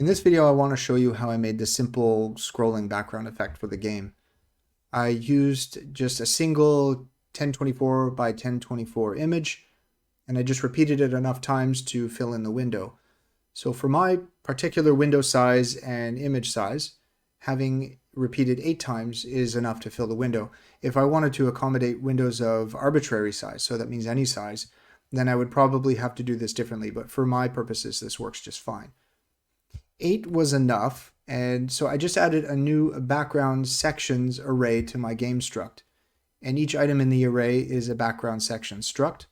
In this video, I want to show you how I made this simple scrolling background effect for the game. I used just a single 1024 by 1024 image, and I just repeated it enough times to fill in the window. So for my particular window size and image size, having repeated 8 times is enough to fill the window. If I wanted to accommodate windows of arbitrary size, so that means any size, then I would probably have to do this differently, but for my purposes, this works just fine. 8 was enough, and so I just added a new background sections array to my game struct. And each item in the array is a background section struct,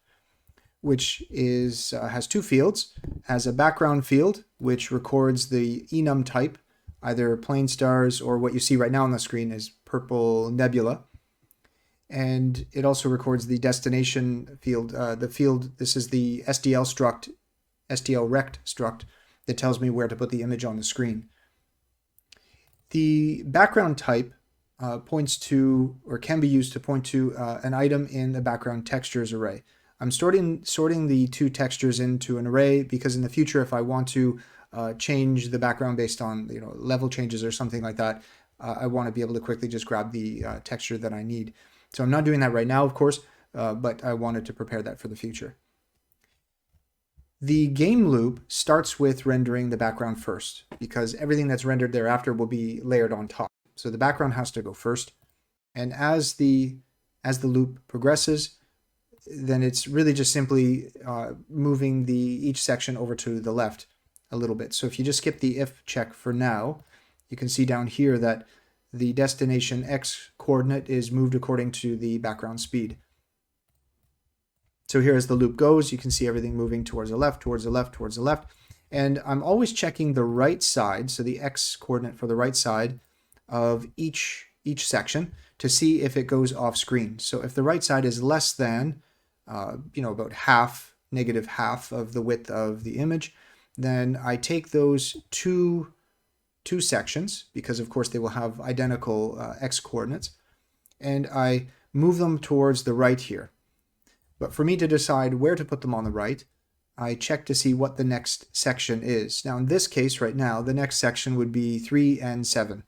which has 2 fields. Has a background field, which records the enum type, either plain stars or what you see right now on the screen is purple nebula. And it also records the destination field. This is the SDL struct, SDL rect struct, that tells me where to put the image on the screen. The background type points to, or can be used to point to, an item in the background textures array. I'm sorting the 2 textures into an array because in the future, if I want to change the background based on level changes or something like that, I want to be able to quickly just grab the texture that I need. So I'm not doing that right now, of course, but I wanted to prepare that for the future. The game loop starts with rendering the background first because everything that's rendered thereafter will be layered on top. So the background has to go first. And as the loop progresses, then it's really just simply moving each section over to the left a little bit. So if you just skip the if check for now, you can see down here that the destination X coordinate is moved according to the background speed. So here as the loop goes, you can see everything moving towards the left, towards the left, towards the left. And I'm always checking the right side, so the X coordinate for the right side of each section to see if it goes off screen. So if the right side is less than, about half, negative half of the width of the image, then I take those two sections, because of course they will have identical X coordinates, and I move them towards the right here. But for me to decide where to put them on the right, I check to see what the next section is. Now in this case right now, the next section would be 3 and 7.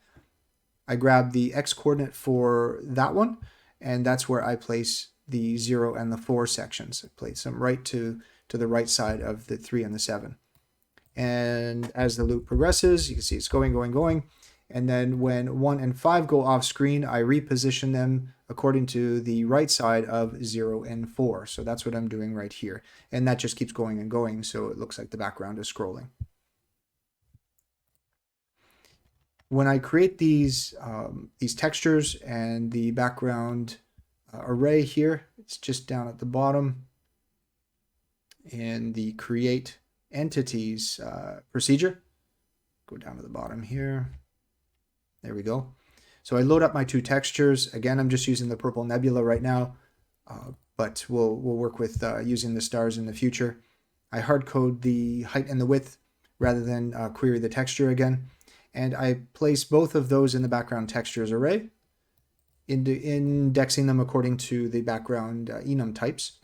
I grab the X coordinate for that one, and that's where I place the 0 and the 4 sections. I place them right to the right side of the 3 and the 7. And as the loop progresses, you can see it's going. And then when 1 and 5 go off screen, I reposition them according to the right side of 0 and 4. So that's what I'm doing right here. And that just keeps going and going, so it looks like the background is scrolling. When I create these textures and the background array here, it's just down at the bottom in the create entities procedure. Go down to the bottom here. There we go. So I load up my 2 textures. Again, I'm just using the purple nebula right now, but we'll work with using the stars in the future. I hard code the height and the width rather than query the texture again. And I place both of those in the background textures array, indexing them according to the background enum types.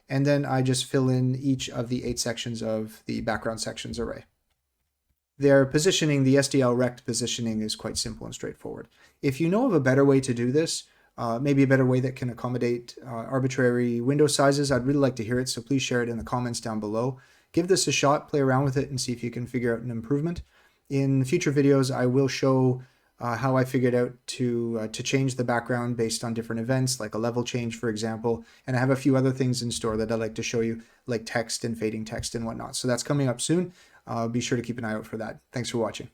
And then I just fill in each of the 8 sections of the background sections array. Their positioning, the SDL rect positioning, is quite simple and straightforward. If you know of a better way to do this, maybe a better way that can accommodate arbitrary window sizes, I'd really like to hear it, so please share it in the comments down below. Give this a shot, play around with it, and see if you can figure out an improvement. In future videos, I will show how I figured out to change the background based on different events, like a level change, for example. And I have a few other things in store that I'd like to show you, like text and fading text and whatnot. So that's coming up soon. Be sure to keep an eye out for that. Thanks for watching.